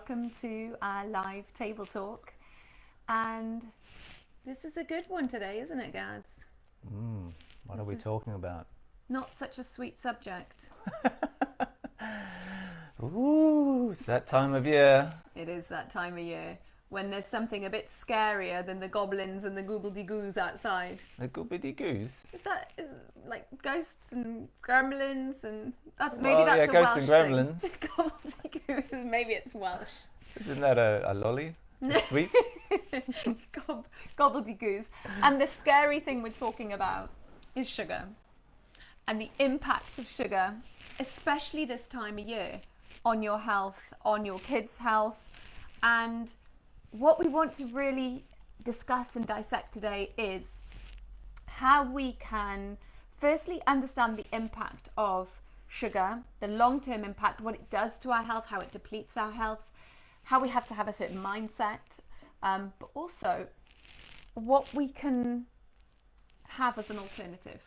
welcome to our live table talk. And this is a good one today, isn't it, Gaz? What are we talking about? Not such a sweet subject. Ooh, it's that time of year. It is that time of year when there's something a bit scarier than the goblins and the goobly-goos outside. The goobly-goos? Is like ghosts and gremlins and maybe Well, that's yeah, a ghosts Welsh and gremlins. thing. Gobbledygoos, maybe it's Welsh. Isn't that a lolly? A sweet? Gobbledygoos. And the scary thing we're talking about is sugar and the impact of sugar, especially this time of year, on your health, on your kids' health. And what we want to really discuss and dissect today is how we can firstly understand the impact of sugar, the long-term impact, what it does to our health, how it depletes our health, how we have to have a certain mindset, but also what we can have as an alternative,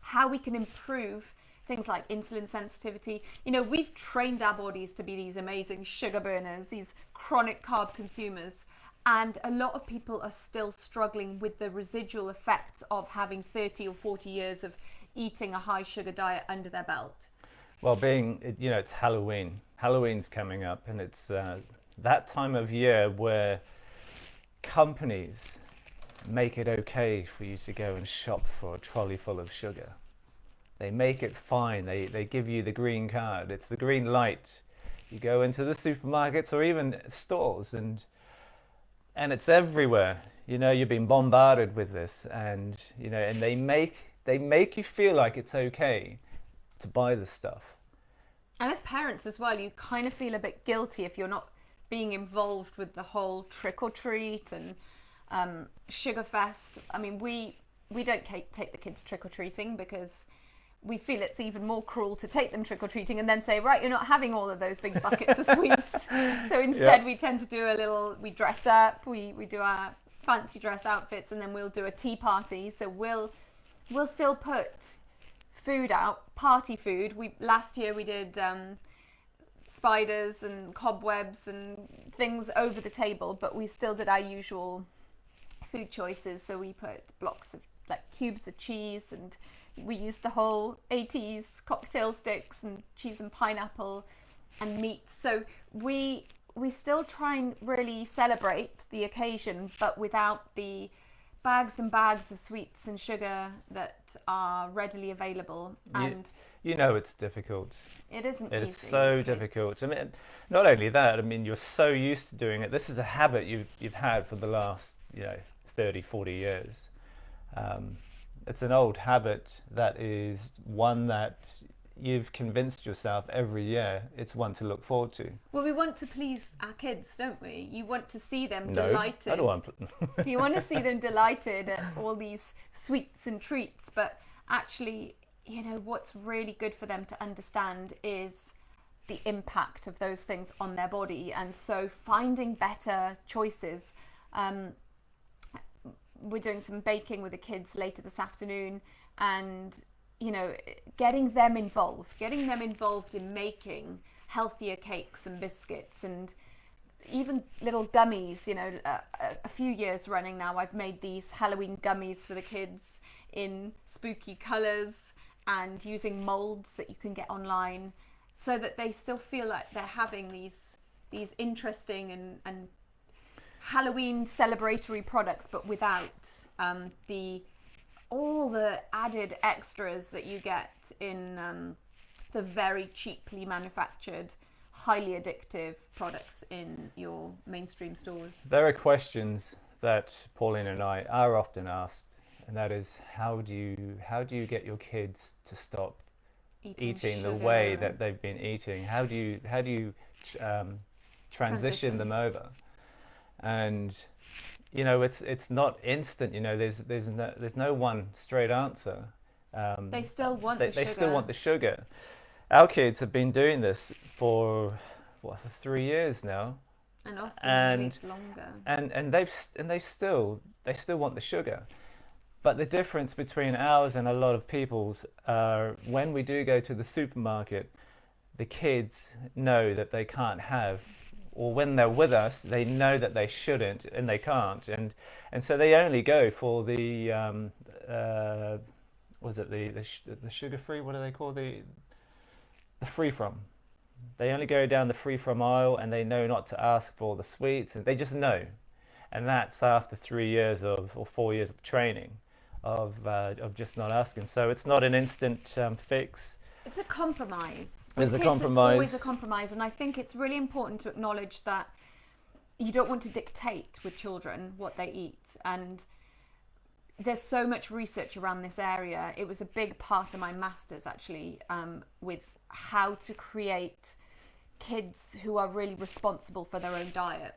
how we can improve things like insulin sensitivity. You know, we've trained our bodies to be these amazing sugar burners, these chronic carb consumers, and a lot of people are still struggling with the residual effects of having 30 or 40 years of eating a high sugar diet under their belt. Well, it's Halloween. Halloween's coming up, and it's that time of year where companies make it okay for you to go and shop for a trolley full of sugar. They make it fine. They give you the green card. It's the green light. You go into the supermarkets or even stores, and it's everywhere. You know, you've been bombarded with this, and they make you feel like it's okay to buy the stuff. And as parents as well, you kind of feel a bit guilty if you're not being involved with the whole trick or treat and sugar fest. I mean, we don't take the kids trick or treating because we feel it's even more cruel to take them trick-or-treating and then say, right, you're not having all of those big buckets of sweets. So instead we tend to do we dress up, we do our fancy dress outfits, and then we'll do a tea party. So we'll still put food out, party food. Last year we did spiders and cobwebs and things over the table, but we still did our usual food choices. So we put blocks of cubes of cheese, and we used the whole 80s cocktail sticks and cheese and pineapple and meat. So we still try and really celebrate the occasion, but without the bags and bags of sweets and sugar that are readily available. And it's difficult. It isn't It easy. is so difficult. I mean, not only that, I mean, you're so used to doing it. This is a habit you've had for the last 30, 40 years. It's an old habit that is one that you've convinced yourself every year it's one to look forward to. Well, we want to please our kids, don't we? You want to see them No, delighted. I don't want You want to see them delighted at all these sweets and treats, but actually, what's really good for them to understand is the impact of those things on their body. And so finding better choices. We're doing some baking with the kids later this afternoon, and getting them involved in making healthier cakes and biscuits and even little gummies. A few years running now, I've made these Halloween gummies for the kids in spooky colors and using molds that you can get online, so that they still feel like they're having these interesting and Halloween celebratory products, but without all the added extras that you get in the very cheaply manufactured, highly addictive products in your mainstream stores. There are questions that Pauline and I are often asked, and that is, how do you get your kids to stop eating the way that they've been eating? How do you transition them over? And it's not instant. There's no one straight answer. They still want they still want the sugar. Our kids have been doing this for 3 years now, and Austin longer. And they still want the sugar. But the difference between ours and a lot of people's are when we do go to the supermarket, the kids know that they can't have or when they're with us, they know that they shouldn't and they can't, and so they only go for the was it the sugar free? What do they call the free from? They only go down the free from aisle, and they know not to ask for the sweets, and they just know, and that's after 3 years or 4 years of training of just not asking. So it's not an instant fix. It's a compromise. It's a Kids, compromise. It's always a compromise, and I think it's really important to acknowledge that you don't want to dictate with children what they eat. And there's so much research around this area. It was a big part of my master's, actually, with how to create kids who are really responsible for their own diet.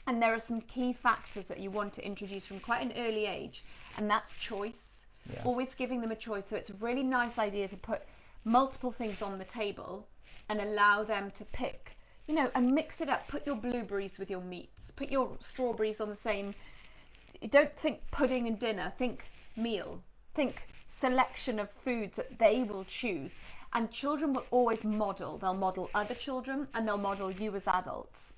And there are some key factors that you want to introduce from quite an early age, and that's choice. Yeah. Always giving them a choice. So it's a really nice idea to put multiple things on the table and allow them to pick, you know, and mix it up. Put your blueberries with your meats, put your strawberries on the same. Don't think pudding and dinner, think meal, think selection of foods that they will choose. And children will always model. They'll model other children, and they'll model you as adults.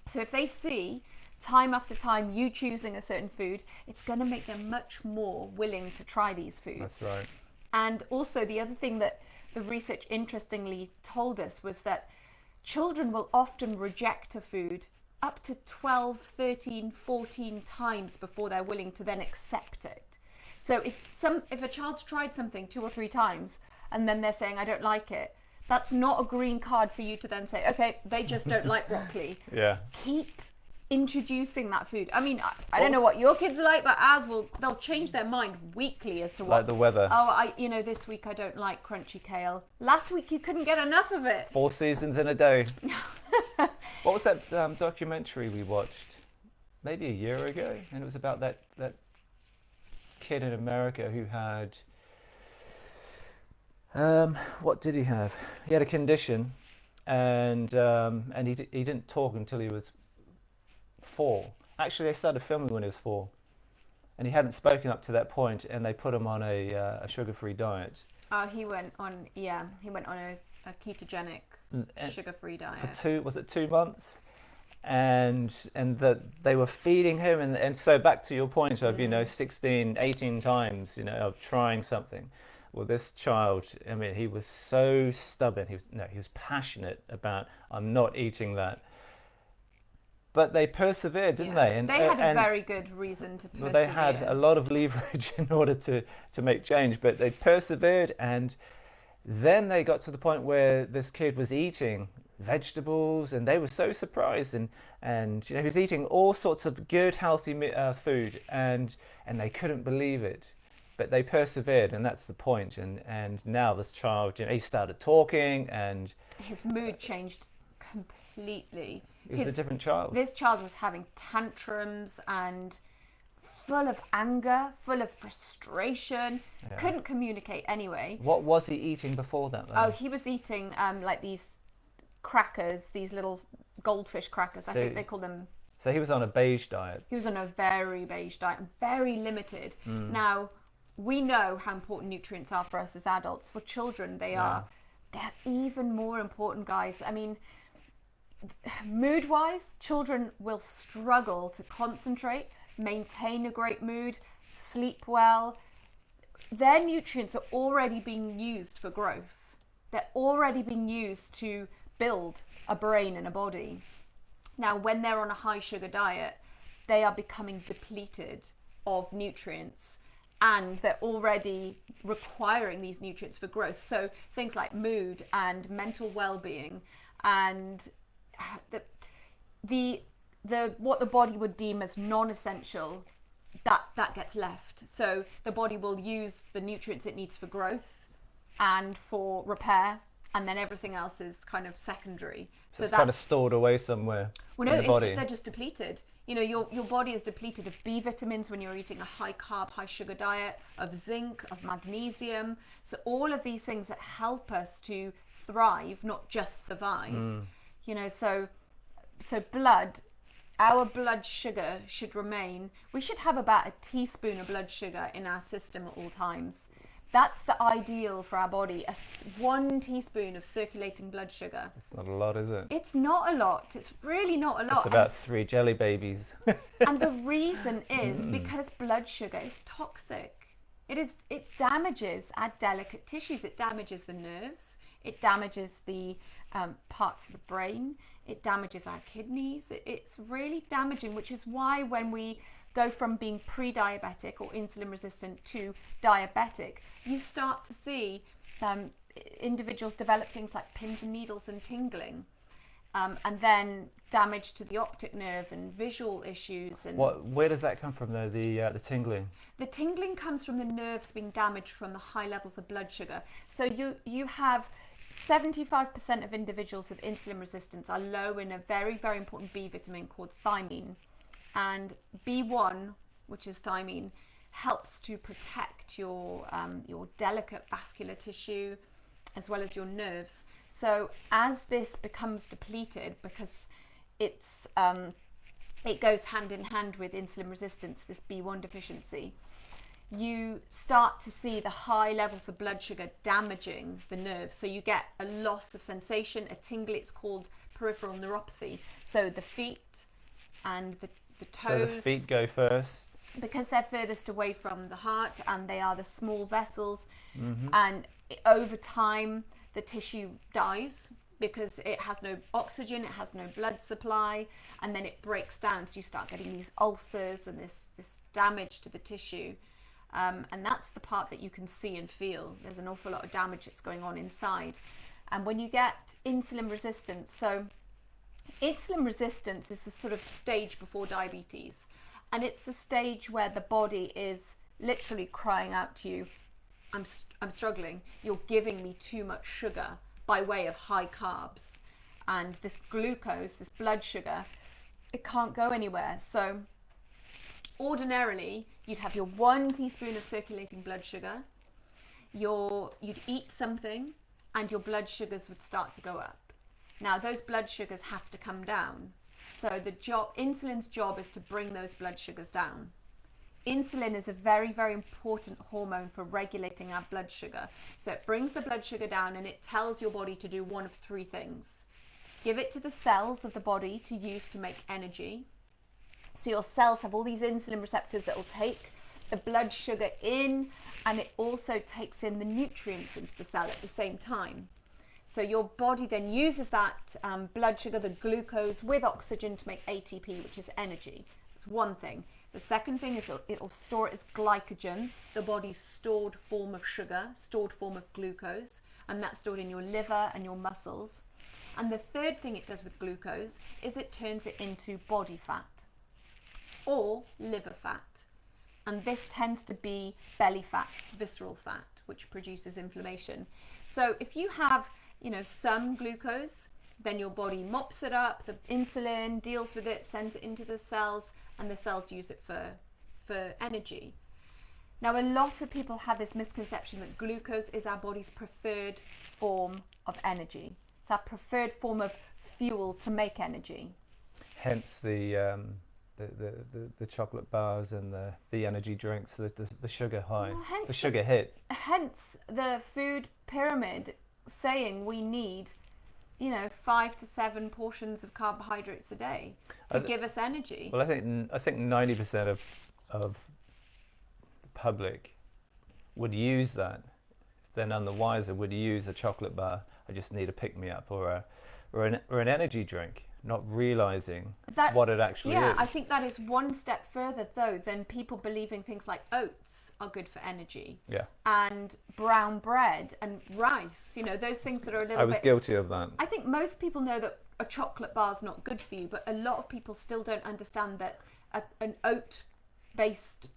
So if they see time after time you choosing a certain food, it's going to make them much more willing to try these foods. That's right. And also the other thing that the research interestingly told us was that children will often reject a food up to 12, 13, 14 times before they're willing to then accept it. So if a child's tried something 2 or 3 times and then they're saying, I don't like it, that's not a green card for you to then say, okay, they just don't like broccoli. Yeah. Keep introducing that food. I mean, I don't know what your kids are like, but they'll change their mind weekly as to what. Like the weather. Oh, this week I don't like crunchy kale. Last week you couldn't get enough of it. 4 seasons in a day. What was that documentary we watched? Maybe a year ago, and it was about that kid in America who had. What did he have? He had a condition, and he didn't talk until he was 4. Actually, they started filming when he was 4, and he hadn't spoken up to that point, and they put him on a sugar-free diet. He went on a ketogenic sugar-free diet. Was it 2 months? And that they were feeding him, and so back to your point of 16, 18 times of trying something. Well, this child, I mean, he was so stubborn. He was passionate about, I'm not eating that. But they persevered, didn't they? And they had a very good reason to persevere. Well, they had a lot of leverage in order to make change, but they persevered, and then they got to the point where this kid was eating vegetables, and they were so surprised, and he was eating all sorts of good, healthy food, and they couldn't believe it. But they persevered, and that's the point. And now this child, he started talking, and his mood changed completely. He was a different child. This child was having tantrums and full of anger, full of frustration. Yeah. Couldn't communicate anyway. What was he eating before that, though? Oh, he was eating like these crackers, these little goldfish crackers. I think they call them. So he was on a beige diet. He was on a very beige diet, very limited. Now, we know how important nutrients are for us as adults. For children, they're even more important, guys. I mean, mood-wise, children will struggle to concentrate, maintain a great mood, sleep well. Their nutrients are already being used for growth. They're already being used to build a brain and a body. Now, when they're on a high sugar diet, they are becoming depleted of nutrients, and they're already requiring these nutrients for growth. So things like mood and mental well-being, and the what the body would deem as non-essential, that gets left. So the body will use the nutrients it needs for growth and for repair, and then everything else is kind of secondary. So it's kind of stored away somewhere in the body. They're just depleted. Your body is depleted of B vitamins when you're eating a high carb, high sugar diet, of zinc, of magnesium. So all of these things that help us to thrive, not just survive. So blood, our blood sugar should remain. We should have about a teaspoon of blood sugar in our system at all times. That's the ideal for our body. 1 teaspoon of circulating blood sugar. It's not a lot, is it? It's not a lot. It's really not a lot. It's about 3 jelly babies. And the reason is because blood sugar is toxic. It damages our delicate tissues. It damages the nerves. It damages the parts of the brain. It damages our kidneys. It's really damaging, which is why when we go from being pre-diabetic or insulin resistant to diabetic, you start to see individuals develop things like pins and needles and tingling, and then damage to the optic nerve and visual issues. And where does that come from though, the tingling? The tingling comes from the nerves being damaged from the high levels of blood sugar. So you have 75% of individuals with insulin resistance are low in a very, very important B vitamin called thiamine. And B1, which is thiamine, helps to protect your delicate vascular tissue as well as your nerves. So as this becomes depleted, because it goes hand in hand with insulin resistance, this B1 deficiency, you start to see the high levels of blood sugar damaging the nerves. So you get a loss of sensation, a tingle. It's called peripheral neuropathy. So the feet and the toes. So the feet go first? Because they're furthest away from the heart and they are the small vessels. And over time, the tissue dies because it has no oxygen, it has no blood supply, and then it breaks down. So you start getting these ulcers and this damage to the tissue. And that's the part that you can see and feel. There's an awful lot of damage that's going on inside. And when you get insulin resistance, so insulin resistance is the sort of stage before diabetes. And it's the stage where the body is literally crying out to you, I'm struggling. You're giving me too much sugar by way of high carbs. And this glucose, this blood sugar, it can't go anywhere. So ordinarily, you'd have your 1 teaspoon of circulating blood sugar, you'd eat something, and your blood sugars would start to go up. Now, those blood sugars have to come down. So insulin's job is to bring those blood sugars down. Insulin is a very, very important hormone for regulating our blood sugar. So it brings the blood sugar down and it tells your body to do one of 3 things. Give it to the cells of the body to use to make energy. So your cells have all these insulin receptors that will take the blood sugar in, and it also takes in the nutrients into the cell at the same time. So your body then uses that blood sugar, the glucose, with oxygen to make ATP, which is energy. That's one thing. The second thing is it'll store it as glycogen, the body's stored form of sugar, stored form of glucose, and that's stored in your liver and your muscles. And the third thing it does with glucose is it turns it into body fat or liver fat. And this tends to be belly fat, visceral fat, which produces inflammation. So if you have, some glucose, then your body mops it up, the insulin deals with it, sends it into the cells, and the cells use it for energy. Now, a lot of people have this misconception that glucose is our body's preferred form of energy. It's our preferred form of fuel to make energy. Hence the chocolate bars and the energy drinks, the sugar high, the sugar hit. Hence the food pyramid saying we need 5 to 7 portions of carbohydrates a day to give us energy. Well, I think 90% of the public would use that. They're none the wiser, would use a chocolate bar. I just need a pick-me-up or an energy drink, not realizing what it actually is. Yeah, I think that is one step further though than people believing things like oats are good for energy. Yeah. And brown bread and rice, those things that are a little bit... I was guilty of that. I think most people know that a chocolate bar is not good for you, but a lot of people still don't understand that an oat-based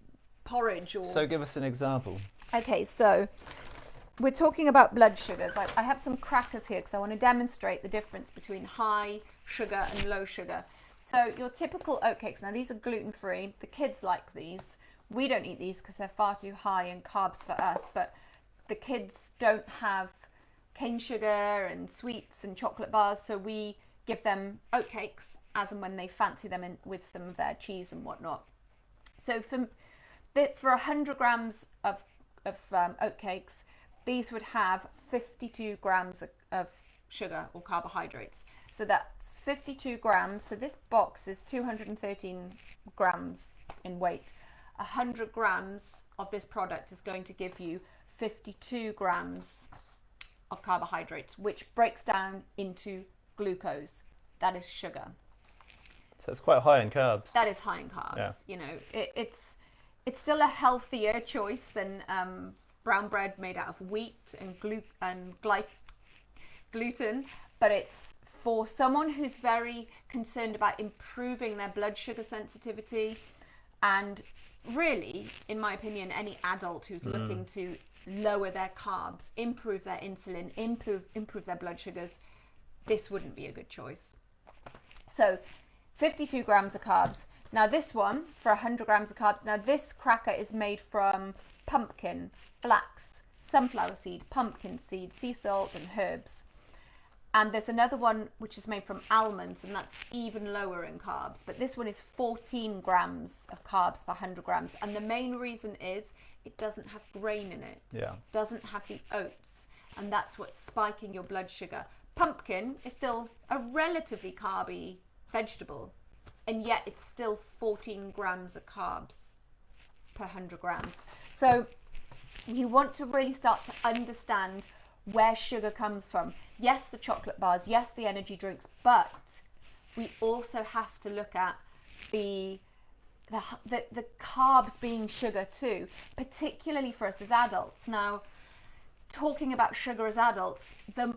porridge or... So give us an example. Okay, so we're talking about blood sugars. I have some crackers here because I want to demonstrate the difference between high sugar and low sugar. So your typical oatcakes, now these are gluten-free. The kids like these. We don't eat these because they're far too high in carbs for us, but the kids don't have cane sugar and sweets and chocolate bars, so we give them oatcakes as and when they fancy them with some of their cheese and whatnot. So for 100 grams of oat cakes, these would have 52 grams of sugar or carbohydrates. So that's 52 grams. So this box is 213 grams in weight. 100 grams of this product is going to give you 52 grams of carbohydrates, which breaks down into glucose. That is sugar. So it's quite high in carbs. That is high in carbs. Yeah. You know, it's still a healthier choice than brown bread made out of wheat and gluten, but it's for someone who's very concerned about improving their blood sugar sensitivity, and really, in my opinion, any adult who's looking to lower their carbs, improve their insulin, improve their blood sugars, this wouldn't be a good choice. So 52 grams of carbs. Now this one, for 100 grams of carbs, now this cracker is made from pumpkin, flax, sunflower seed, pumpkin seed, sea salt and herbs. And there's another one which is made from almonds, and that's even lower in carbs. But this one is 14 grams of carbs per 100 grams. And the main reason is it doesn't have grain in it. Yeah. Doesn't have the oats. And that's what's spiking your blood sugar. Pumpkin is still a relatively carby vegetable, and yet it's still 14 grams of carbs per 100 grams. So you want to really start to understand where sugar comes from. Yes, the chocolate bars, yes, the energy drinks, but we also have to look at the carbs being sugar too, particularly for us as adults. Now, talking about sugar as adults,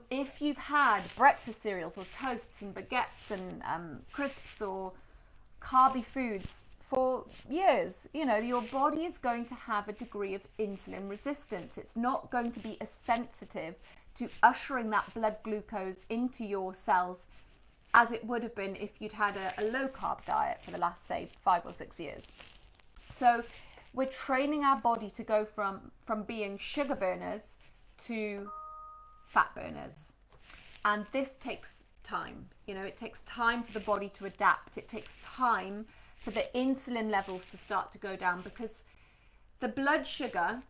if you've had breakfast cereals or toasts and baguettes and crisps or carby foods for years, you know, your body is going to have a degree of insulin resistance. It's not going to be as sensitive to ushering that blood glucose into your cells as it would have been if you'd had a low carb diet for the last, say, 5 or 6 years. So we're training our body to go from being sugar burners to fat burners, and this takes time. You know, it takes time for the body to adapt. It takes time for the insulin levels to start to go down, because the blood sugar,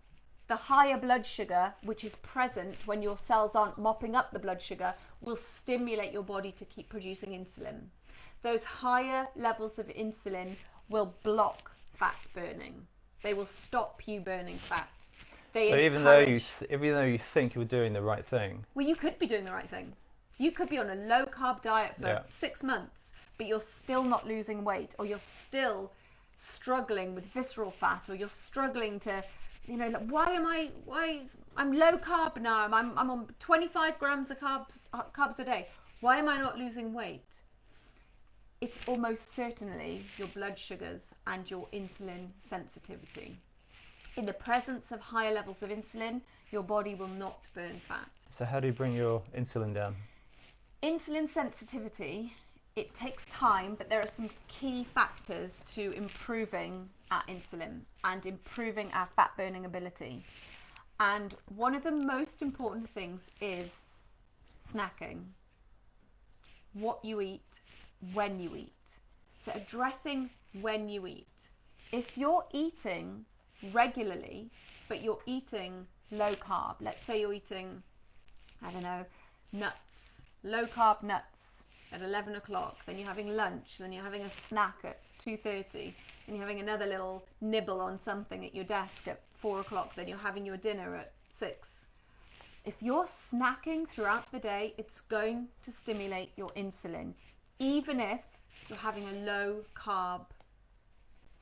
the higher blood sugar which is present when your cells aren't mopping up the blood sugar, will stimulate your body to keep producing insulin. Those higher levels of insulin will block fat burning. They will stop you burning fat. So even though you think you're doing the right thing, well, you could be doing the right thing. You could be on a low carb diet for 6 months, but you're still not losing weight, or you're still struggling with visceral fat, or you're struggling to, you know, like, I'm low carb now. I'm on 25 grams of carbs a day. Why am I not losing weight? It's almost certainly your blood sugars and your insulin sensitivity. In the presence of higher levels of insulin, your body will not burn fat. so how do you bring your insulin down? Insulin sensitivity, it takes time, but there are some key factors to improving our insulin and improving our fat burning ability. And one of the most important things is snacking. What you eat, when you eat. So addressing when you eat. If you're eating regularly, but you're eating low carb, let's say you're eating, I don't know, nuts, low carb nuts at 11 o'clock, then you're having lunch, then you're having a snack at 2:30, and you're having another little nibble on something at your desk at 4 o'clock, then you're having your dinner at 6. If you're snacking throughout the day, it's going to stimulate your insulin, even if you're having a low carb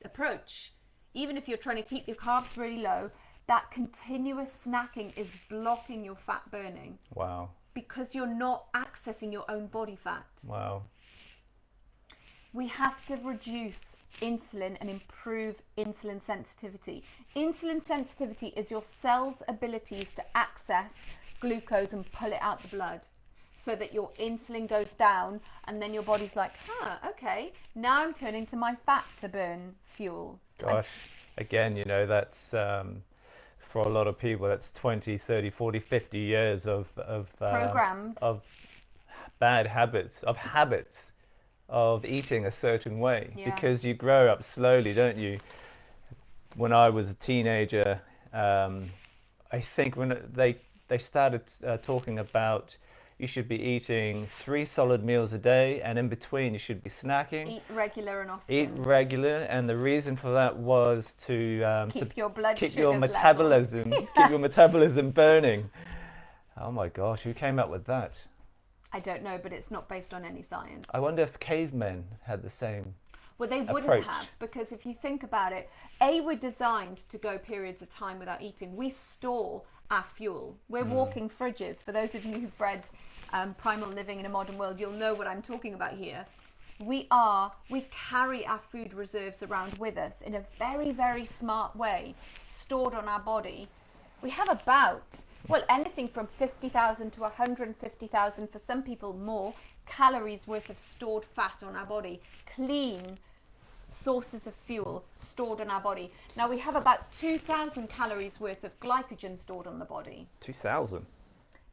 approach. Even if you're trying to keep your carbs really low, that continuous snacking is blocking your fat burning. Wow. Because you're not accessing your own body fat. Wow. We have to reduce insulin and improve insulin sensitivity. Insulin sensitivity is your cell's abilities to access glucose and pull it out the blood, so that your insulin goes down, and then your body's like, okay, now I'm turning to my fat to burn fuel. Gosh, again, you know, that's for a lot of people, that's 20, 30, 40, 50 years of Programmed. Of bad habits, of eating a certain way, because you grow up slowly, don't you? When I was a teenager, I think when they started talking about you should be eating 3 solid meals a day, and in between you should be snacking. Eat regular and often. Eat regular, and the reason for that was to Keep your blood keep sugars your metabolism level. keep your metabolism burning. Oh my gosh, who came up with that? I don't know, but it's not based on any science. I wonder if cavemen had the same. Well, they wouldn't approach. have, because if you think about it, we're designed to go periods of time without eating. We store our fuel. We're walking fridges. For those of you who've read Primal Living in a Modern World, you'll know what I'm talking about here. We carry our food reserves around with us in a very, very smart way, stored on our body. We have about, well, anything from 50,000 to 150,000, for some people more, calories worth of stored fat on our body. Clean sources of fuel stored in our body. Now we have about 2,000 calories worth of glycogen stored on the body. 2,000.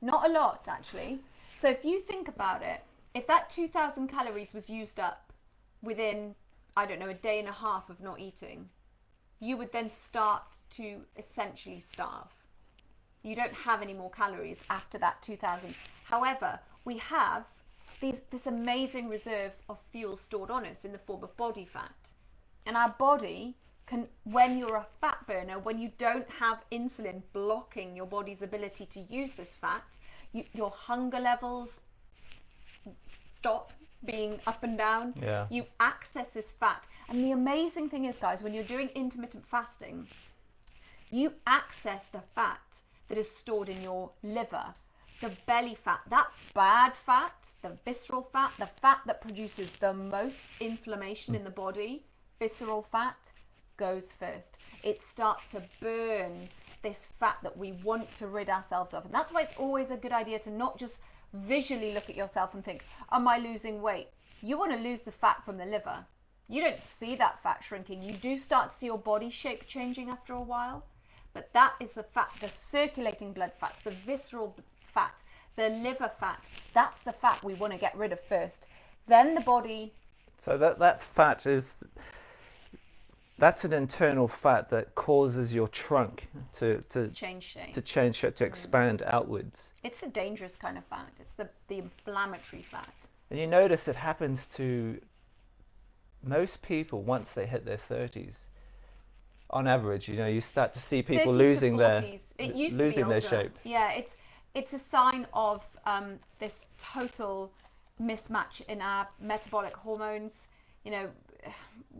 Not a lot, actually. So if you think about it, if that 2,000 calories was used up within, I don't know, a day and a half of not eating, you would then start to essentially starve. You don't have any more calories after that 2,000. However, we have this amazing reserve of fuel stored on us in the form of body fat. And our body can, when you're a fat burner, when you don't have insulin blocking your body's ability to use this fat, your hunger levels stop being up and down. Yeah. You access this fat. And the amazing thing is, guys, when you're doing intermittent fasting, you access the fat that is stored in your liver, the belly fat, that bad fat, the visceral fat, the fat that produces the most inflammation in the body. Visceral fat goes first. It starts to burn this fat that we want to rid ourselves of. And that's why it's always a good idea to not just visually look at yourself and think, am I losing weight? You want to lose the fat from the liver. You don't see that fat shrinking. You do start to see your body shape changing after a while. But that is the fat, the circulating blood fats, the visceral fat, the liver fat. That's the fat we want to get rid of first. Then the body... So that fat that's an internal fat that causes your trunk to change shape. To change shape, to expand outwards. It's the dangerous kind of fat. It's the inflammatory fat. And you notice it happens to most people once they hit their 30s. On average, you start to see people losing their shape. Yeah, it's a sign of this total mismatch in our metabolic hormones.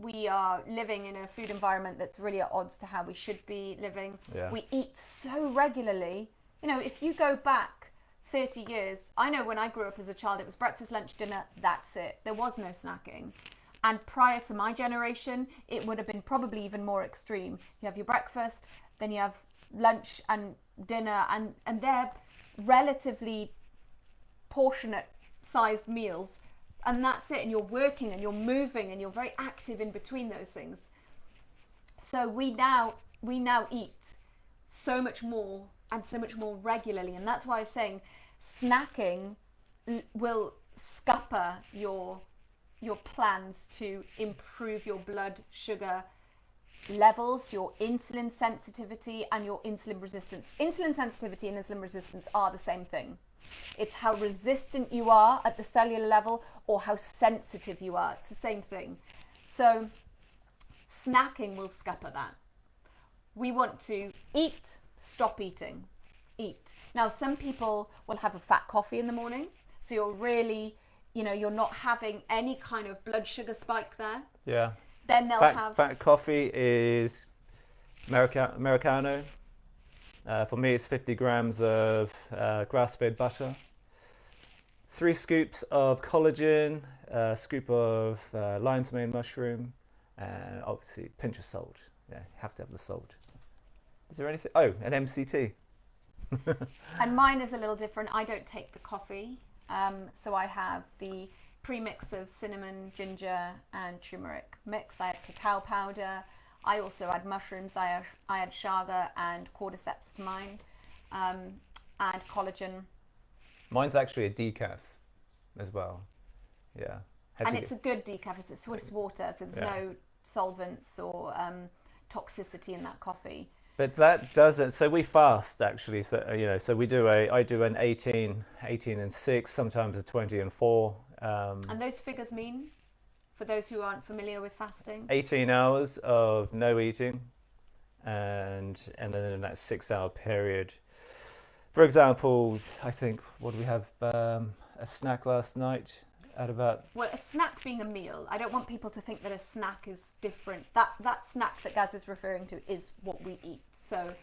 We are living in a food environment that's really at odds to how we should be living. Yeah. We eat so regularly. If you go back 30 years, I know when I grew up as a child, it was breakfast, lunch, dinner, that's it. There was no snacking. And prior to my generation, it would have been probably even more extreme. You have your breakfast, then you have lunch and dinner, and they're relatively portionate sized meals. And that's it. And you're working and you're moving and you're very active in between those things. So we now eat so much more and so much more regularly. And that's why I was saying snacking will scupper your plans to improve your blood sugar levels, your insulin sensitivity and your insulin resistance. Insulin sensitivity and insulin resistance are the same thing. It's how resistant you are at the cellular level or how sensitive you are. It's the same thing. So snacking will scupper that. We want to eat, stop eating, eat. Now, some people will have a fat coffee in the morning. So you're really, you're not having any kind of blood sugar spike there. Yeah. Then they'll have... Fat coffee is Americano. For me, it's 50 grams of grass-fed butter, 3 scoops of collagen, a scoop of lion's mane mushroom, and obviously a pinch of salt. Yeah, you have to have the salt. Is there anything? Oh, an MCT. And mine is a little different. I don't take the coffee. So I have the premix of cinnamon, ginger, and turmeric mix. I add cacao powder. I also add mushrooms. I add chaga and cordyceps to mine, and collagen. Mine's actually a decaf as well. Yeah. And it's a good decaf. It's a Swiss water, so there's no solvents or toxicity in that coffee. But that doesn't. So we fast actually. So so I do an 18 and 6, sometimes a 20 and 4. And those figures mean, for those who aren't familiar with fasting? 18 hours of no eating, and then in that 6 hour period. For example, I think, what do we have? A snack last night at about. Well, a snack being a meal, I don't want people to think that a snack is different. That snack that Gaz is referring to is what we eat. So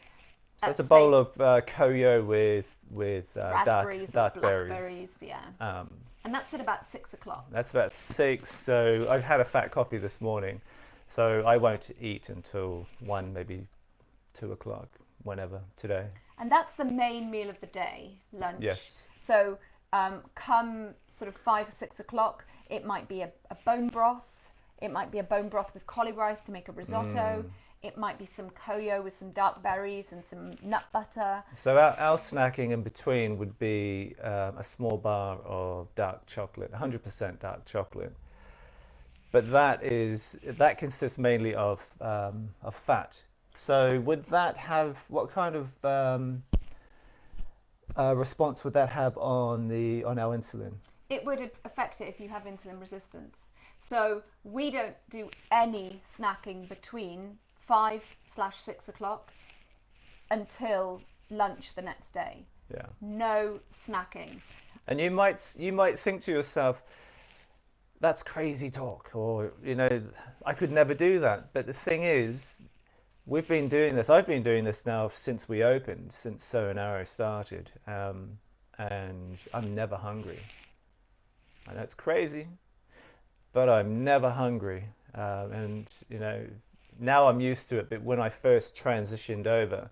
It's a bowl of koyo with raspberries or dark berries. blackberries, yeah. And that's at about 6 o'clock. That's about 6. So I've had a fat coffee this morning, so I won't eat until 1, maybe 2 o'clock, whenever today. And that's the main meal of the day, lunch. Yes. So come sort of 5 or 6 o'clock, it might be a bone broth. It might be a bone broth with cauli rice to make a risotto. It might be some koyo with some dark berries and some nut butter. So our snacking in between would be a small bar of dark chocolate, 100% dark chocolate. But that consists mainly of fat. So would that have, what kind of response would that have on our insulin? It would affect it if you have insulin resistance. So we don't do any snacking between 5/6 o'clock until lunch the next day. Yeah. No snacking. And you might think to yourself, that's crazy talk, or I could never do that. But the thing is, I've been doing this now since we opened, since So and Arrow started, and I'm never hungry. I know it's crazy, but I'm never hungry, and now I'm used to it. But when I first transitioned over,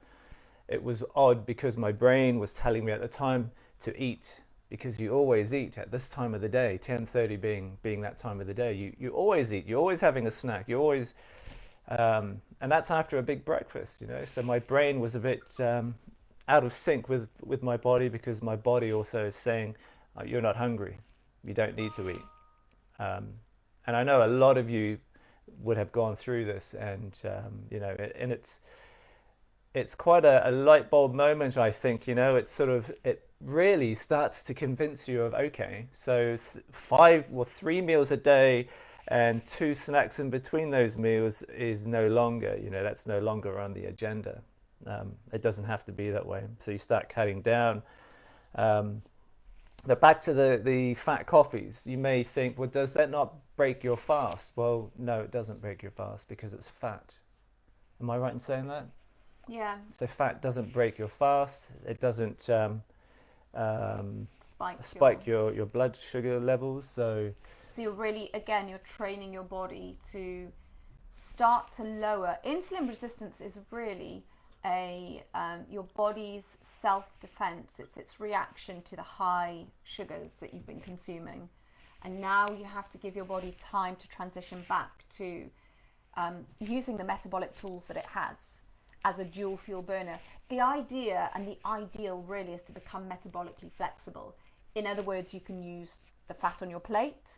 it was odd because my brain was telling me at the time to eat, because you always eat at this time of the day, 10:30 being that time of the day. You always eat. You're always having a snack. You always and that's after a big breakfast, So my brain was a bit out of sync with my body, because my body also is saying, you're not hungry. You don't need to eat. And I know a lot of you would have gone through this, and and it's quite a light bulb moment, I think. It really starts to convince you of, okay, so 3 meals a day and 2 snacks in between those meals is no longer, that's no longer on the agenda. It doesn't have to be that way. So you start cutting down. But back to the fat coffees, you may think, well, does that not break your fast? Well, no, it doesn't break your fast because it's fat. Am I right in saying that? Yeah. So fat doesn't break your fast. It doesn't spike your blood sugar levels. So you're really, again, you're training your body to start to lower. Insulin resistance is really your body's self-defense. It's its reaction to the high sugars that you've been consuming. And now you have to give your body time to transition back to using the metabolic tools that it has as a dual fuel burner. The idea and the ideal really is to become metabolically flexible. In other words, you can use the fat on your plate,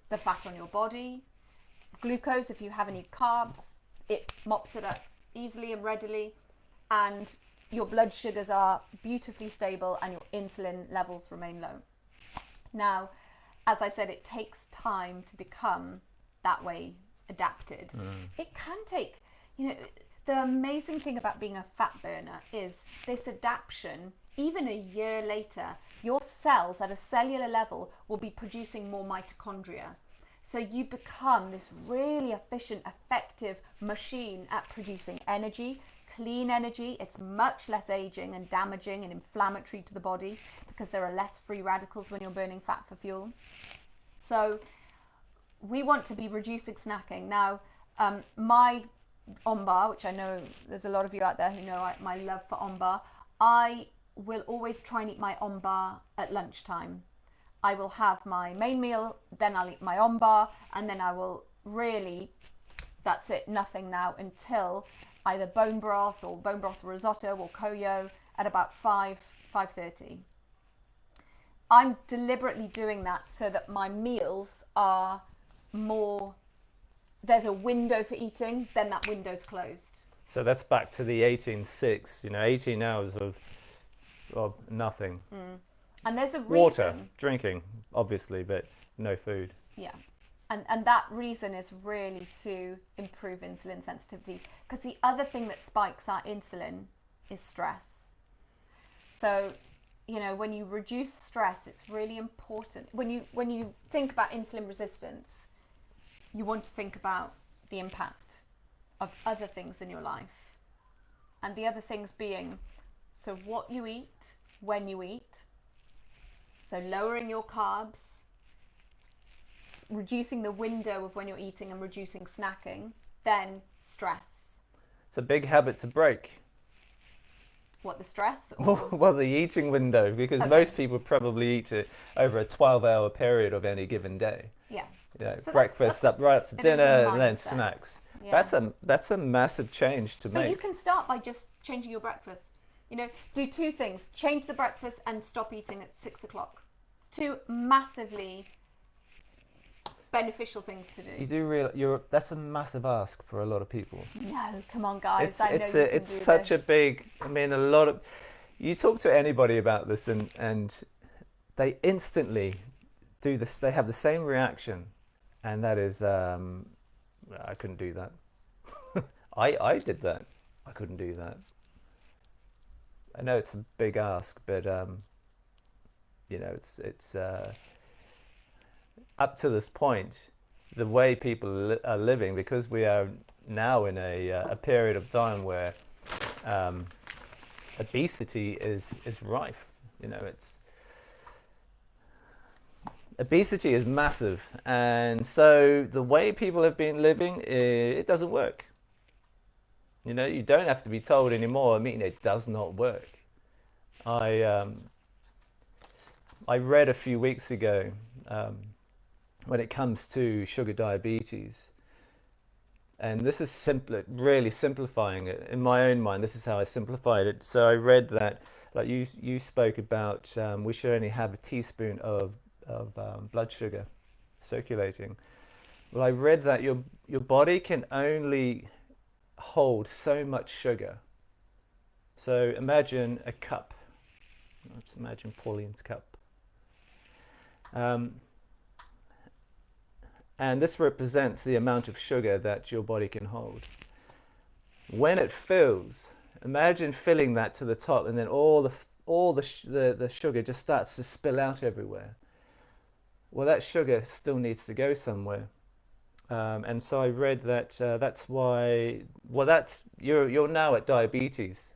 the fat on your body, glucose if you have any carbs, it mops it up easily and readily, and your blood sugars are beautifully stable and your insulin levels remain low. Now, as I said, it takes time to become that way adapted. It can take, the amazing thing about being a fat burner is this adaptation. Even a year later, your cells at a cellular level will be producing more mitochondria. So you become this really efficient, effective machine at producing energy, clean energy. It's much less aging and damaging and inflammatory to the body because there are less free radicals when you're burning fat for fuel. So we want to be reducing snacking. Now, my on-bar, which I know there's a lot of you out there who know my love for on-bar, I will always try and eat my on-bar at lunchtime. I will have my main meal, then I'll eat my on-bar, and then I will really, that's it, nothing now until either bone broth risotto or koyo at about 5:30. I'm deliberately doing that so that my meals are more, there's a window for eating, then that window's closed. So that's back to the 18.6, 18 hours of nothing. And there's a reason. Water, drinking, obviously, but no food. Yeah. And that reason is really to improve insulin sensitivity, because the other thing that spikes our insulin is stress. So, when you reduce stress, it's really important. When you think about insulin resistance, you want to think about the impact of other things in your life. And the other things being, so what you eat, when you eat, so lowering your carbs, reducing the window of when you're eating and reducing snacking, then stress. It's a big habit to break. What, the stress? Or? Well, the eating window, because most people probably eat it over a 12-hour period of any given day. Yeah. So breakfast up right up to dinner, and then snacks. Yeah. That's a massive change to make. But you can start by just changing your breakfast. Do two things: change the breakfast and stop eating at 6 o'clock. Two massively beneficial things to do. You do realize that's a massive ask for a lot of people. No, come on, guys. It's such a big. I mean, a lot of. You talk to anybody about this, and they instantly do this. They have the same reaction, and that is, I couldn't do that. I did that. I couldn't do that. I know it's a big ask, but it's up to this point, the way people are living, because we are now in a period of time where obesity is rife. Obesity is massive, and so the way people have been living, it doesn't work. You don't have to be told anymore. I mean, it does not work. I read a few weeks ago, when it comes to sugar diabetes, and this is really simplifying it. In my own mind, this is how I simplified it. So I read that, like you spoke about, we should only have a teaspoon of blood sugar circulating. Well, I read that your body can only hold so much sugar. So imagine a cup. Let's imagine Pauline's cup. And this represents the amount of sugar that your body can hold. When it fills, imagine filling that to the top, and then all the sugar just starts to spill out everywhere. Well, that sugar still needs to go somewhere. And so I read that that's why. Well, you're now at diabetes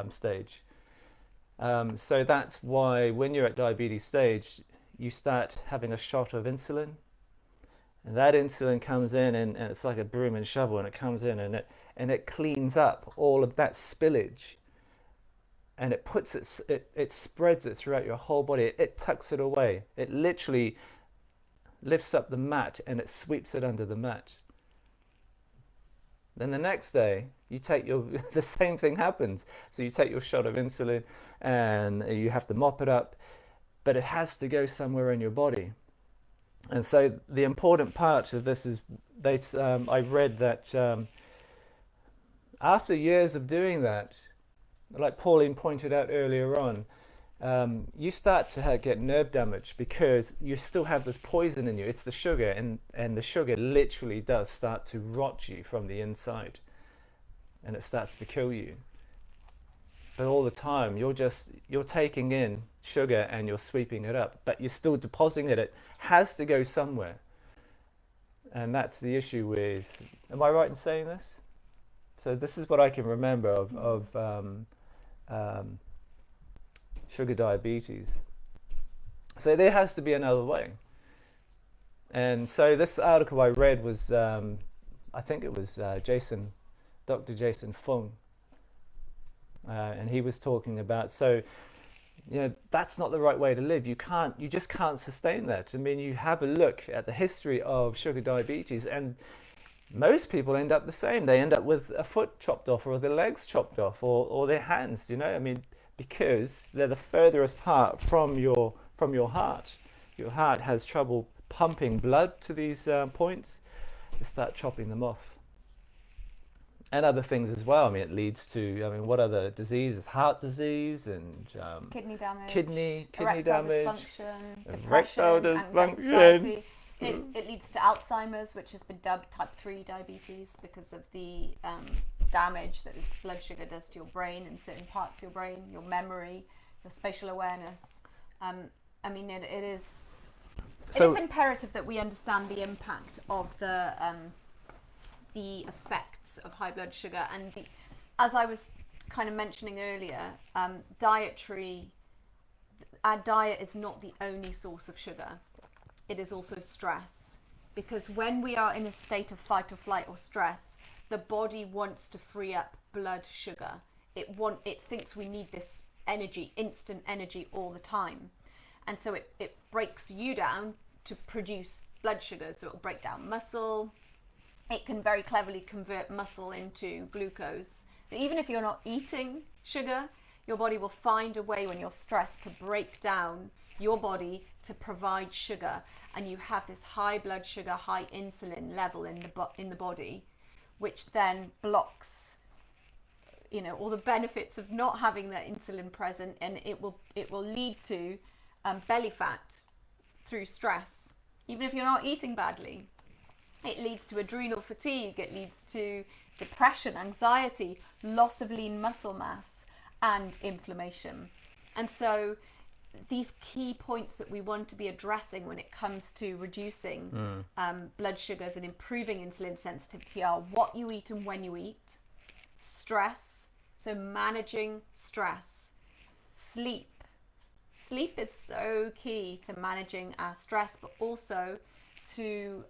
stage. So that's why when you're at diabetes stage, you start having a shot of insulin. And that insulin comes in, and it's like a broom and shovel, and it comes in and it cleans up all of that spillage, and it spreads it throughout your whole body. It tucks it away. It literally lifts up the mat and it sweeps it under the mat. Then the next day, you take the same thing happens. So you take your shot of insulin and you have to mop it up, but it has to go somewhere in your body. And so the important part of this is, I read that after years of doing that, like Pauline pointed out earlier on, you start to get nerve damage because you still have this poison in you. It's the sugar, and the sugar literally does start to rot you from the inside, and it starts to kill you. But all the time you're taking in sugar and you're sweeping it up, but you're still depositing it. It has to go somewhere, and that's the issue with. Am I right in saying this? So this is what I can remember of sugar diabetes. So there has to be another way. And so this article I read was, I think it was Dr. Jason Fung, and he was talking about, that's not the right way to live. You just can't sustain that. I mean, you have a look at the history of sugar diabetes, and most people end up the same. They end up with a foot chopped off, or their legs chopped off, or their hands, I mean, because they're the furthest part from your heart. Your heart has trouble pumping blood to these points. You start chopping them off. And other things as well. I mean, it leads to, I mean, what other diseases? Heart disease and Kidney damage, kidney erectile damage, dysfunction, erectile depression, dysfunction. anxiety. It leads to Alzheimer's, which has been dubbed type 3 diabetes because of the damage that this blood sugar does to your brain and certain parts of your brain, your memory, your spatial awareness. I mean, it is imperative that we understand the impact of the effects of high blood sugar, and as I was kind of mentioning earlier, our diet is not the only source of sugar. It is also stress, because when we are in a state of fight or flight or stress, the body wants to free up blood sugar. It thinks we need this energy, instant energy all the time, and so it breaks you down to produce blood sugar. So it will break down muscle. It can very cleverly convert muscle into glucose. But even if you're not eating sugar, your body will find a way when you're stressed to break down your body to provide sugar, and you have this high blood sugar, high insulin level in the body, which then blocks, all the benefits of not having that insulin present, and it will lead to belly fat through stress, even if you're not eating badly. It leads to adrenal fatigue, it leads to depression, anxiety, loss of lean muscle mass, and inflammation. And so these key points that we want to be addressing when it comes to reducing blood sugars and improving insulin sensitivity are what you eat and when you eat, stress, so managing stress, sleep. Sleep is so key to managing our stress, but also to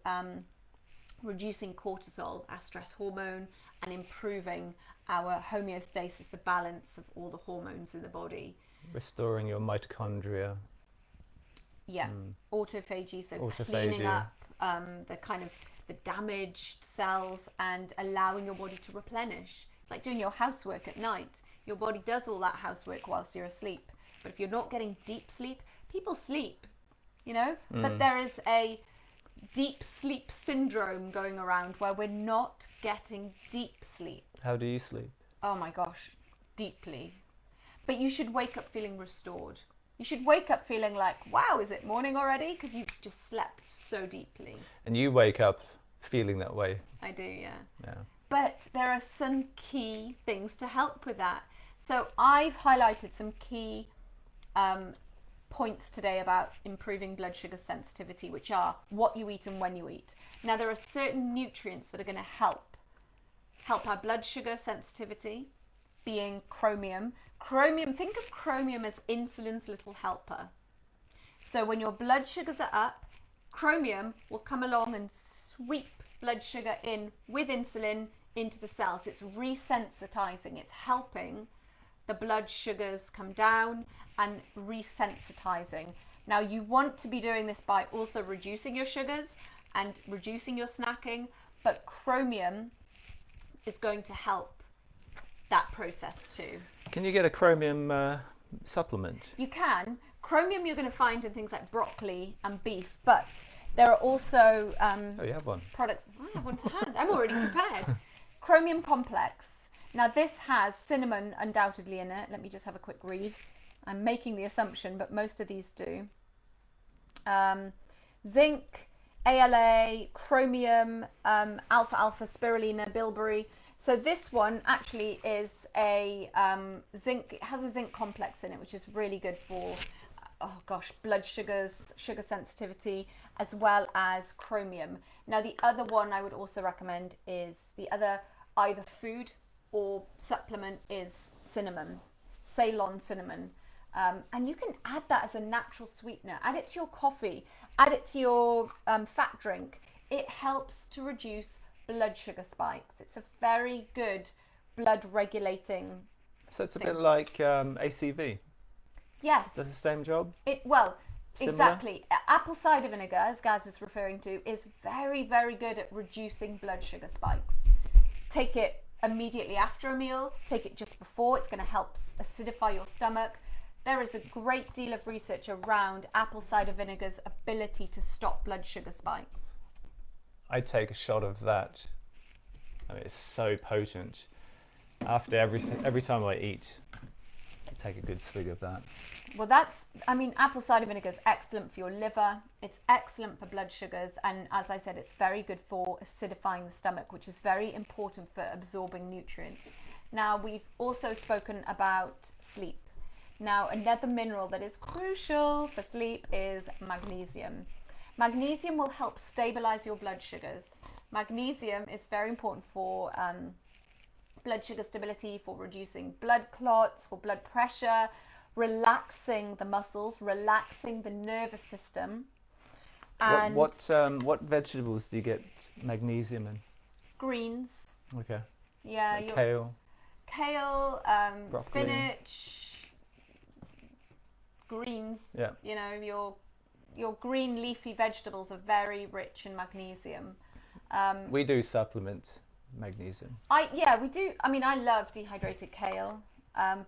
reducing cortisol, our stress hormone, and improving our homeostasis, the balance of all the hormones in the body. Restoring your mitochondria. Yeah, autophagy, so cleaning up the damaged cells and allowing your body to replenish. It's like doing your housework at night. Your body does all that housework whilst you're asleep. But if you're not getting deep sleep, people sleep, but there is a deep sleep syndrome going around where we're not getting deep sleep. How do you sleep? Oh my gosh, deeply. But you should wake up feeling restored. You should wake up feeling like, wow, is it morning already? Because you've just slept so deeply. And you wake up feeling that way. I do, yeah. Yeah. But there are some key things to help with that. So I've highlighted some key points today about improving blood sugar sensitivity, which are what you eat and when you eat. Now, there are certain nutrients that are going to help our blood sugar sensitivity, being chromium. Think of chromium as insulin's little helper. So when your blood sugars are up, chromium will come along and sweep blood sugar in with insulin into the cells. It's resensitizing, it's helping the blood sugars come down and resensitizing. Now, you want to be doing this by also reducing your sugars and reducing your snacking, but chromium is going to help that process too. Can you get a chromium supplement? You can. Chromium you're going to find in things like broccoli and beef, but there are also you have one. products. I have one to hand. I'm already prepared. Chromium complex. Now, this has cinnamon undoubtedly in it. Let me just have a quick read. I'm making the assumption, but most of these do. Zinc, ALA, chromium, alpha-alpha, spirulina, bilberry. So this one actually is a zinc. It has a zinc complex in it, which is really good for, blood sugars, sugar sensitivity, as well as chromium. Now, the other one I would also recommend is the other either food or supplement is cinnamon, Ceylon cinnamon. And you can add that as a natural sweetener. Add it to your coffee, add it to your fat drink. It helps to reduce blood sugar spikes. It's a very good blood regulating So it's a bit like ACV. Yes. Does the same job? Well, Similar? exactly. Apple cider vinegar, as Gaz is referring to, is very, very good at reducing blood sugar spikes. Take it immediately after a meal, take it just before. It's going to help acidify your stomach. There is a great deal of research around apple cider vinegar's ability to stop blood sugar spikes. I take a shot of that I mean, it's so potent. After every time I eat, I take a good swig of that. Well, apple cider vinegar is excellent for your liver. It's excellent for blood sugars. And as I said, it's very good for acidifying the stomach, which is very important for absorbing nutrients. Now, we've also spoken about sleep. Now, another mineral that is crucial for sleep is magnesium. Magnesium will help stabilize your blood sugars. Magnesium is very important for blood sugar stability, for reducing blood clots, for blood pressure, relaxing the muscles, relaxing the nervous system. And What vegetables do you get magnesium in? greens. Okay. Yeah, Like kale. Kale, Broccoli. spinach, greens. Yeah. You know, your green leafy vegetables are very rich in magnesium. We do supplement magnesium. We do. I mean, I love dehydrated kale,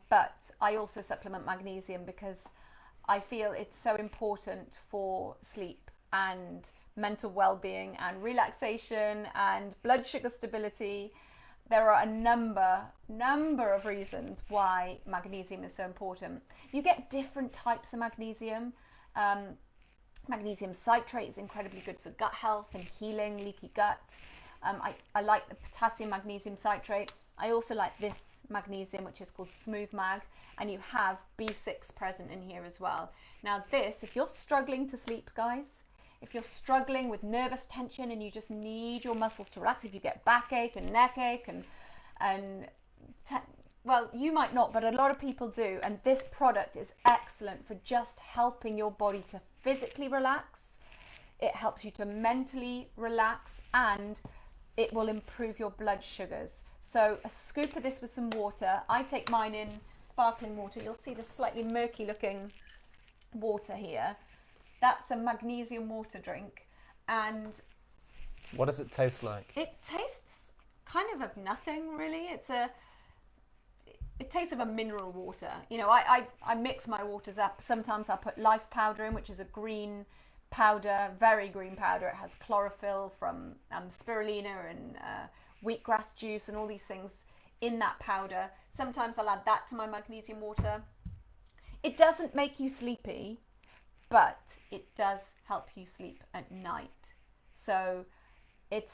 but I also supplement magnesium because I feel it's so important for sleep and mental well-being and relaxation and blood sugar stability. There are a number of reasons why magnesium is so important. You get different types of magnesium. Magnesium citrate is incredibly good for gut health and healing leaky gut. I like the potassium magnesium citrate. I also like this magnesium, which is called Smooth Mag, and you have B6 present in here as well. Now this, if you're struggling to sleep, guys, if you're struggling with nervous tension and you just need your muscles to relax, if you get backache and neck ache well, you might not, but a lot of people do, and this product is excellent for just helping your body to physically relax. It helps you to mentally relax, and it will improve your blood sugars. So a scoop of this with some water. I take mine in sparkling water. You'll see the slightly murky looking water here. That's a magnesium water drink. And what does it taste like? It tastes kind of nothing really. It tastes of a mineral water. You know, I mix my waters up. Sometimes I put life powder in, which is a green powder, very green powder. It has chlorophyll from spirulina and wheatgrass juice and all these things in that powder. Sometimes I'll add that to my magnesium water. It doesn't make you sleepy, but it does help you sleep at night. So it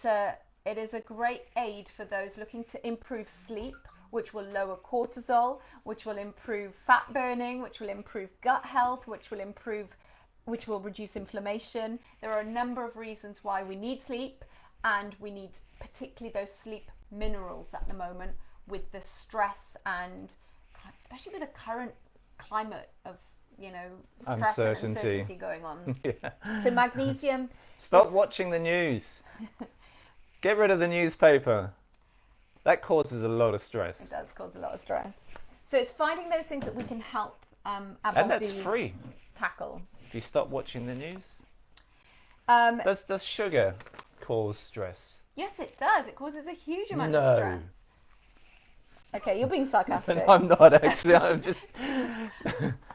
is a great aid for those looking to improve sleep, which will lower cortisol, which will improve fat burning, which will improve gut health, which will reduce inflammation. There are a number of reasons why we need sleep, and we need particularly those sleep minerals at the moment with the stress and especially with the current climate of, you know, stress and uncertainty going on. Yeah. So magnesium. Stop watching the news. Get rid of the newspaper. That causes a lot of stress. It does cause a lot of stress. So it's finding those things that we can help our and body that's free. Tackle. If you stop watching the news. Does sugar cause stress? Yes, it does. It causes a huge amount of stress. Okay, you're being sarcastic. I'm not actually. I'm just.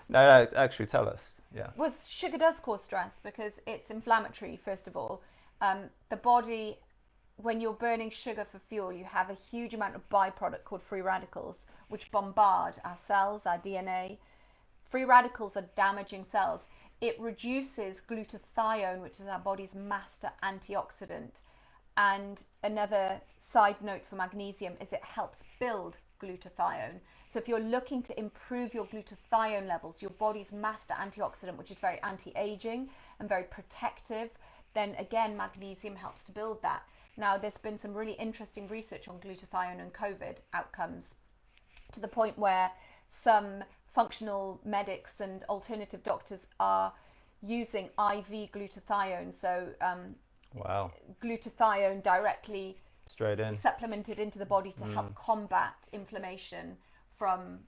No, actually, tell us. Yeah. Well, sugar does cause stress because it's inflammatory. First of all, the body, when you're burning sugar for fuel, you have a huge amount of byproduct called free radicals, which bombard our cells, our DNA. Free radicals are damaging cells. It reduces glutathione, which is our body's master antioxidant. And another side note for magnesium is it helps build glutathione. So if you're looking to improve your glutathione levels, your body's master antioxidant, which is very anti-aging and very protective, then again, magnesium helps to build that. Now, there's been some really interesting research on glutathione and COVID outcomes, to the point where some functional medics and alternative doctors are using IV glutathione. So wow. Glutathione directly straight in, supplemented into the body to help combat inflammation from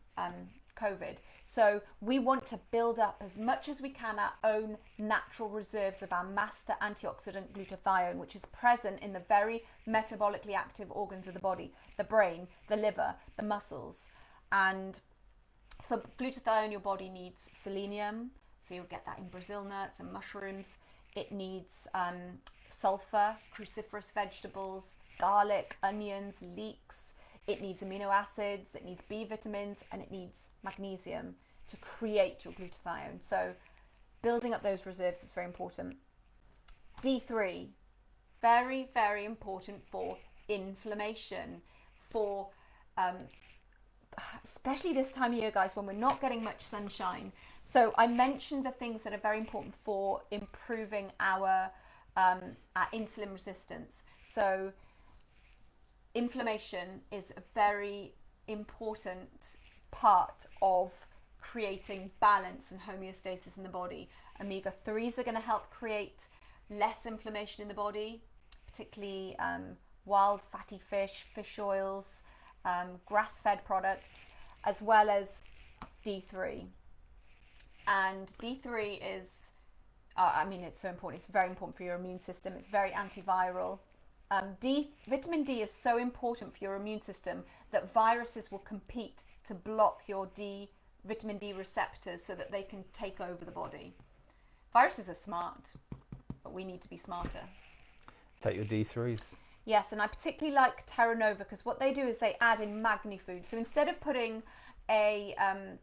COVID. So we want to build up as much as we can our own natural reserves of our master antioxidant glutathione, which is present in the very metabolically active organs of the body, the brain, the liver, the muscles. And for glutathione, your body needs selenium, so you'll get that in Brazil nuts and mushrooms. It needs sulfur, cruciferous vegetables, garlic, onions, leeks. It needs amino acids, it needs B vitamins, and it needs magnesium to create your glutathione. So building up those reserves is very important. D3, very, very important for inflammation, for especially this time of year, guys, when we're not getting much sunshine. So I mentioned the things that are very important for improving our insulin resistance. So inflammation is a very important part of creating balance and homeostasis in the body. Omega-3s are going to help create less inflammation in the body, particularly wild fatty fish, fish oils, grass-fed products, as well as D3. And D3 is, it's so important. It's very important for your immune system. It's very antiviral. Vitamin D is so important for your immune system that viruses will compete to block your vitamin D receptors so that they can take over the body. Viruses are smart, but we need to be smarter. Take your D3s. Yes, and I particularly like Terra Nova because what they do is they add in magni-food. So instead of putting an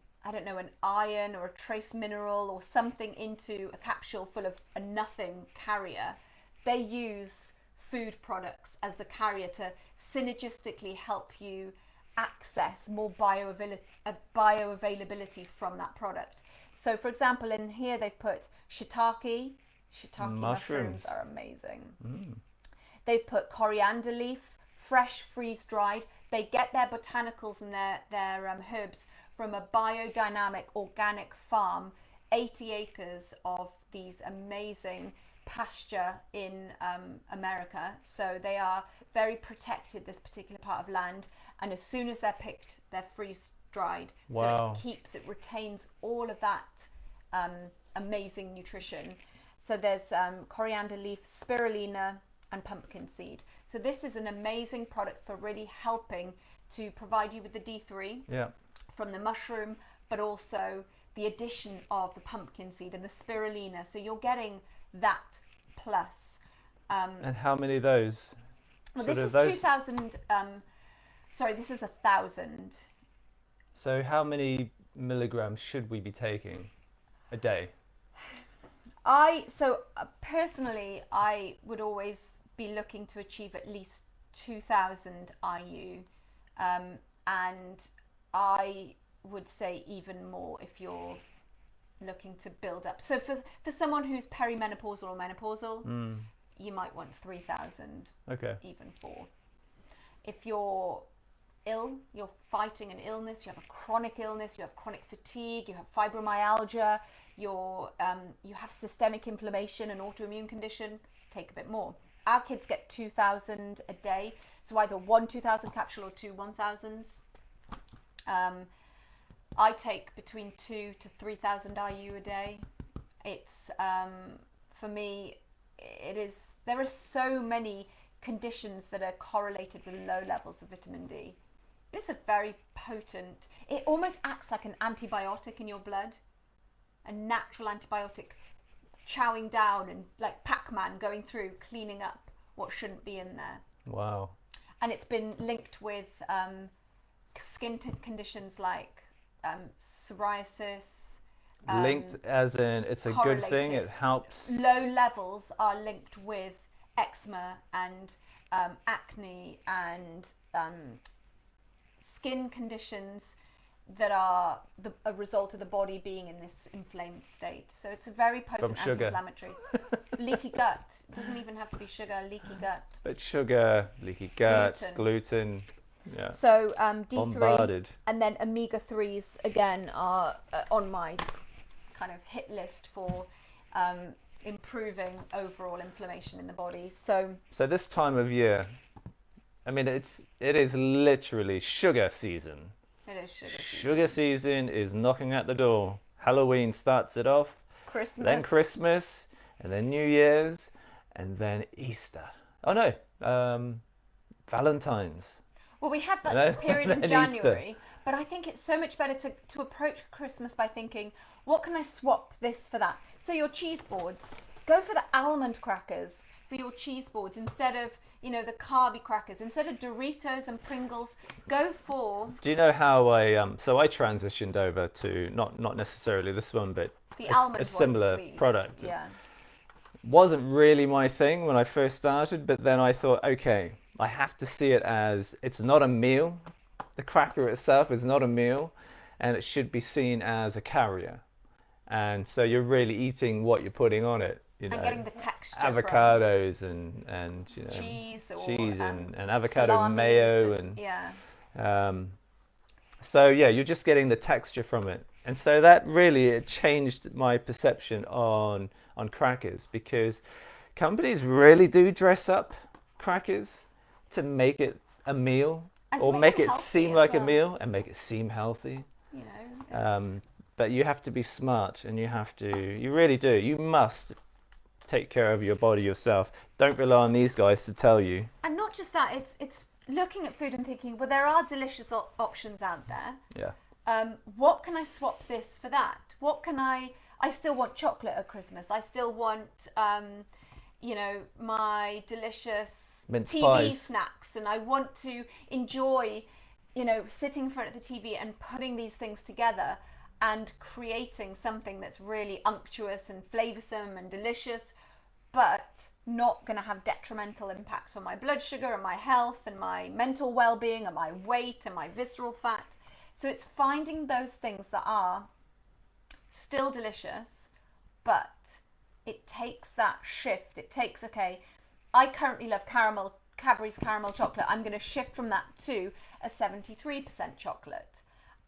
iron or a trace mineral or something into a capsule full of a nothing carrier, they use food products as the carrier to synergistically help you access more bioavailability from that product. So for example, in here they've put shiitake. Shiitake mushrooms are amazing. They've put coriander leaf, fresh, freeze-dried. They get their botanicals and their herbs from a biodynamic organic farm, 80 acres of these amazing pasture in America. So they are very protected, this particular part of land. And as soon as they're picked, they're freeze-dried. Wow. So it retains all of that amazing nutrition. So there's coriander leaf, spirulina, and pumpkin seed. So this is an amazing product for really helping to provide you with the D3 from the mushroom, but also the addition of the pumpkin seed and the spirulina. So you're getting that plus. And how many of those? Well, this is 2,000. This is 1,000. So how many milligrams should we be taking a day? Personally, I would always be looking to achieve at least 2,000 IU, and I would say even more if you're looking to build up. So for someone who's perimenopausal or menopausal, you might want 3,000. Okay. Even 4. If you're ill, you're fighting an illness, you have a chronic illness, you have chronic fatigue, you have fibromyalgia, you have systemic inflammation and autoimmune condition, take a bit more. Our kids get 2,000 a day, so either 1 2,000 capsule or 2 1,000s. I take between 2,000 to 3,000 IU a day. It's for me, there are so many conditions that are correlated with low levels of vitamin D. It's a very potent, it almost acts like an antibiotic in your blood, a natural antibiotic chowing down and like Pac-Man going through, cleaning up what shouldn't be in there. Wow. And it's been linked with skin conditions like psoriasis. Linked as in it's a good thing, it helps. Low levels are linked with eczema and acne and skin conditions that are a result of the body being in this inflamed state. So it's a very potent anti-inflammatory. Leaky gut. It doesn't even have to be sugar, leaky gut. But sugar, leaky gut, gluten. Yeah. So D3 bombarded. And then omega-3s again are on my kind of hit list for improving overall inflammation in the body. So this time of year, I mean, it is literally sugar season. It is sugar season. Sugar season is knocking at the door. Halloween starts it off. Then Christmas, and then New Year's, and then Easter. Oh no, Valentine's. Well, we have that period in January, Easter. But I think it's so much better to approach Christmas by thinking, what can I swap this for that? So your cheese boards, go for the almond crackers for your cheese boards instead of, you know, the carby crackers. Instead of Doritos and Pringles, go for Do you know how I transitioned over to not necessarily this one, but the a almond similar ones. product. Yeah. Wasn't really my thing when I first started, but then I thought, okay, I have to see it as it's not a meal. The cracker itself is not a meal, and it should be seen as a carrier. And so you're really eating what you're putting on it, you know, And getting the texture avocados and you know, cheese and avocado salamis mayo and yeah. So yeah, you're just getting the texture from it, and so that really it changed my perception on crackers, because companies really do dress up crackers to make it a meal And or to make them it healthy seem as like a well. meal and make it seem healthy. You know, But you have to be smart, and you really do. You must take care of your body yourself. Don't rely on these guys to tell you. and not just that, it's looking at food and thinking, well, there are delicious options out there. Yeah. What can I swap this for that? What can I still want chocolate at Christmas. I still want, you know, my delicious Mince TV pies. snacks, and I want to enjoy, you know, sitting in front of the TV and putting these things together and creating something that's really unctuous and flavoursome and delicious, but not going to have detrimental impacts on my blood sugar and my health and my mental well-being and my weight and my visceral fat. So it's finding those things that are still delicious, but it takes that shift. It takes, okay, I currently love Cadbury's caramel chocolate. I'm going to shift from that to a 73% chocolate,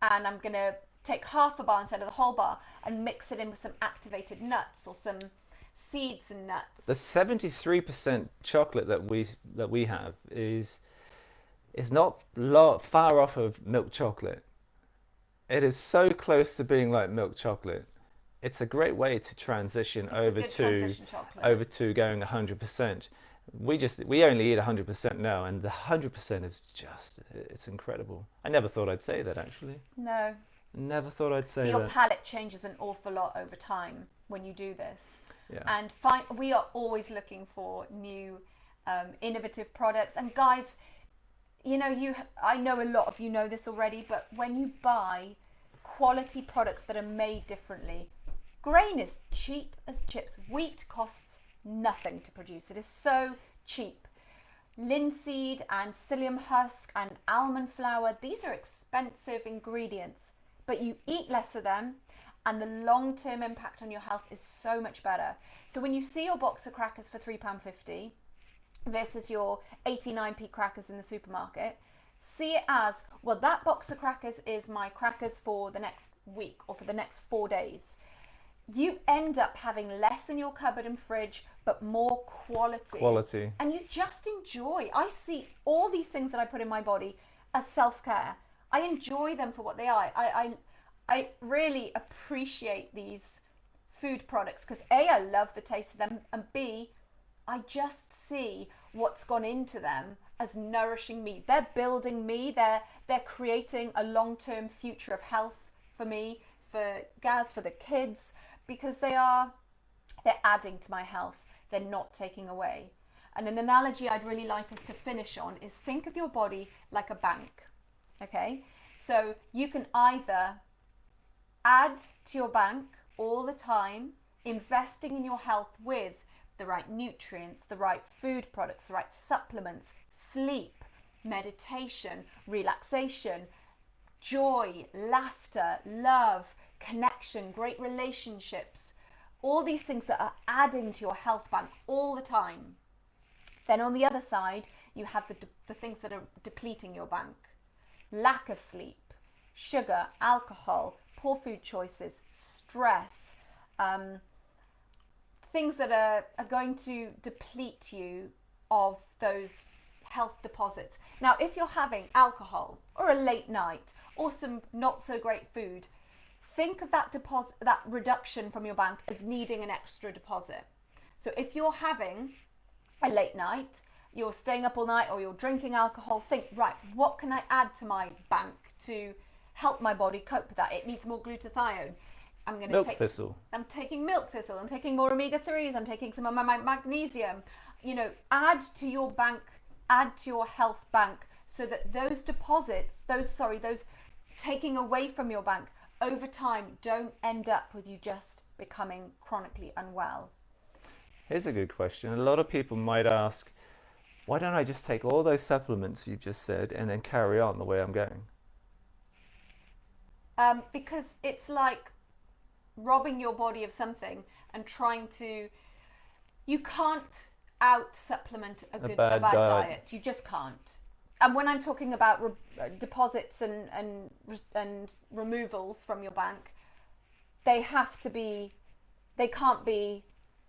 and I'm going to take half a bar instead of the whole bar and mix it in with some activated nuts or some seeds and nuts. The 73% chocolate that we have is not far off of milk chocolate. It is so close to being like milk chocolate. It's a great way to transition over to going 100%. We only eat 100% now, and the 100% is it's incredible. I never thought I'd say that, actually. No. Never thought I'd say Your that. palate changes an awful lot over time when you do this. Yeah. And we are always looking for new innovative products. And guys, you know, I know a lot of you know this already, but when you buy quality products that are made differently, grain is cheap as chips. Wheat costs nothing to produce. It is so cheap. Linseed and psyllium husk and almond flour, these are expensive ingredients, but you eat less of them, and the long-term impact on your health is so much better. So when you see your box of crackers for £3.50 versus your 89p crackers in the supermarket, see it as, well, that box of crackers is my crackers for the next week or for the next 4 days. You end up having less in your cupboard and fridge, but more quality. And you just enjoy. I see all these things that I put in my body as self-care. I enjoy them for what they are. I really appreciate these food products because A, I love the taste of them, and B, I just see what's gone into them as nourishing me. They're building me. They're creating a long-term future of health for me, for Gaz, for the kids, because they're adding to my health. They're not taking away. And an analogy I'd really like us to finish on is think of your body like a bank. Okay, so you can either add to your bank all the time, investing in your health with the right nutrients, the right food products, the right supplements, sleep, meditation, relaxation, joy, laughter, love, connection, great relationships, all these things that are adding to your health bank all the time. Then on the other side, you have the things that are depleting your bank. Lack of sleep, sugar, alcohol, poor food choices, stress, things that are going to deplete you of those health deposits. Now, if you're having alcohol or a late night or some not so great food, think of that deposit, that reduction from your bank as needing an extra deposit. So if you're having a late night, you're staying up all night or you're drinking alcohol, think, right, what can I add to my bank to help my body cope with that? It needs more glutathione. I'm going to take thistle. I'm taking milk thistle. I'm taking more omega-3s. I'm taking some of my magnesium. You know, add to your bank add to your health bank so that those deposits, those taking away from your bank over time don't end up with you just becoming chronically unwell? Here's a good question. A lot of people might ask, why don't I just take all those supplements you've just said and then carry on the way I'm going? Because it's like robbing your body of something and trying to, you can't out supplement a bad diet. You just can't. And when I'm talking about deposits and removals from your bank, they can't be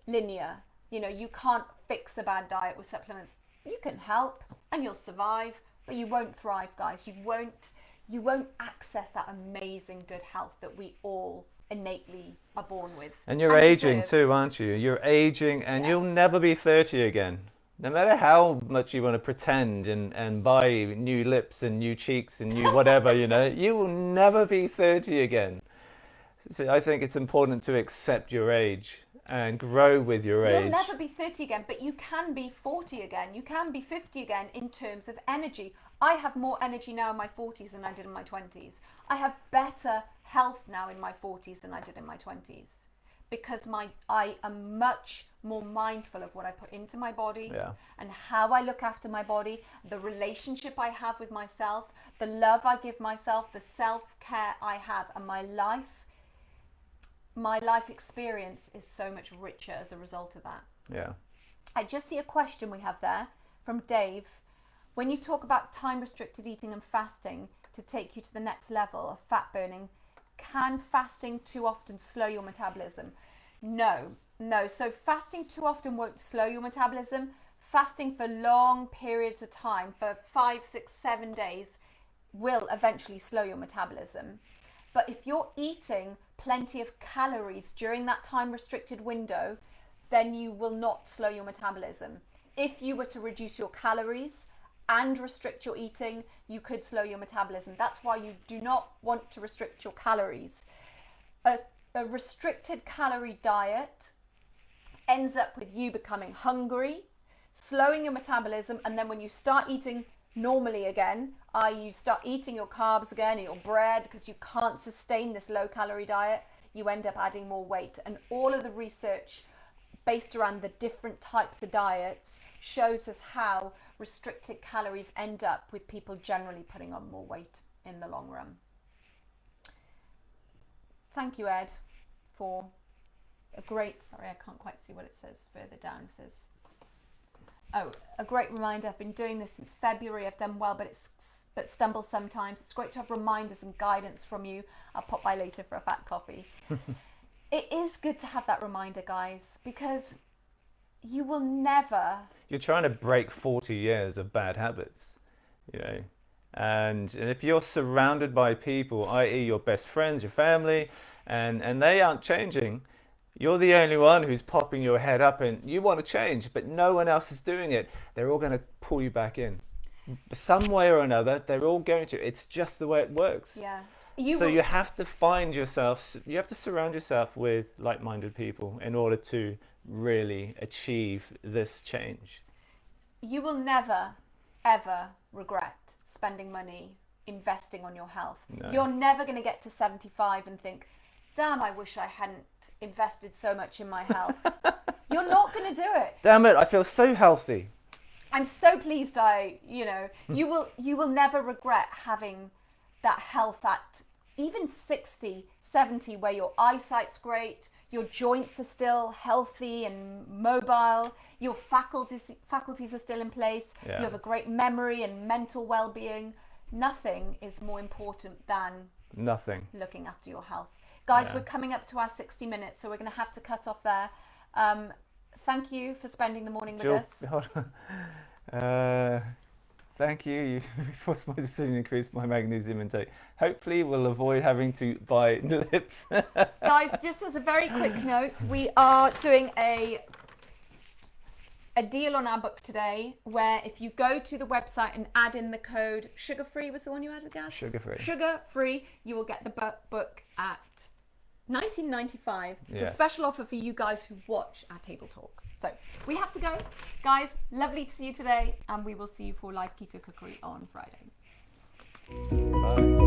linear. You know, you can't fix a bad diet with supplements. You can help and you'll survive, but you won't thrive, guys. You won't access that amazing good health that we all innately are born with. And you're aging too, aren't you? You're aging and you'll never be 30 again. No matter how much you want to pretend and buy new lips and new cheeks and new whatever, you know, you will never be 30 again. So I think it's important to accept your age and grow with your age. You'll never be 30 again, but you can be 40 again. You can be 50 again in terms of energy. I have more energy now in my 40s than I did in my 20s. I have better health now in my 40s than I did in my 20s because I am much more mindful of what I put into my body and how I look after my body, the relationship I have with myself, the love I give myself, the self-care I have, and my life experience is so much richer as a result of that. Yeah. I just see a question we have there from Dave. When you talk about time-restricted eating and fasting to take you to the next level of fat burning, can fasting too often slow your metabolism? No. So fasting too often won't slow your metabolism. Fasting for long periods of time, for 5, 6, 7 days, will eventually slow your metabolism. But if you're eating plenty of calories during that time-restricted window, then you will not slow your metabolism. If you were to reduce your calories and restrict your eating, you could slow your metabolism. That's why you do not want to restrict your calories. A restricted calorie diet ends up with you becoming hungry, slowing your metabolism, and then when you start eating normally again, you start eating your carbs again, your bread, because you can't sustain this low calorie diet, you end up adding more weight. And all of the research based around the different types of diets shows us how restricted calories end up with people generally putting on more weight in the long run. Thank you, Ed, for a great, sorry, I can't quite see what it says further down. If there's, a great reminder. I've been doing this since February. I've done well, but stumble sometimes. It's great to have reminders and guidance from you. I'll pop by later for a fat coffee. It is good to have that reminder, guys, because you will never... You're trying to break 40 years of bad habits, you know. And if you're surrounded by people, i.e. your best friends, your family, and they aren't changing, you're the only one who's popping your head up and you want to change, but no one else is doing it. They're all going to pull you back in. Some way or another, they're all going to. It's just the way it works. Yeah. You have to find yourself, you have to surround yourself with like-minded people in order to really achieve this change. You will never, ever regret spending money investing on your health. No. You're never going to get to 75 and think, damn, I wish I hadn't invested so much in my health. You're not going to do it. Damn it, I feel so healthy. I'm so pleased you will never regret having that health at even 60, 70, where your eyesight's great, your joints are still healthy and mobile, your faculties are still in place, you have a great memory and mental well-being. Nothing is more important than looking after your health. Guys, we're coming up to our 60 minutes, so we're going to have to cut off there. Thank you for spending the morning with us. Hold on. Thank you. You forced my decision to increase my magnesium intake. Hopefully we'll avoid having to buy lips. Guys, just as a very quick note, we are doing a deal on our book today where if you go to the website and add in the code sugar-free, was the one you added, Gaz? Sugar-free. Sugar-free, you will get the book at 1995. It's a Yes. special offer for you guys who watch our table talk. So we have to go. Guys, lovely to see you today, and we will see you for live keto cookery on Friday. Bye.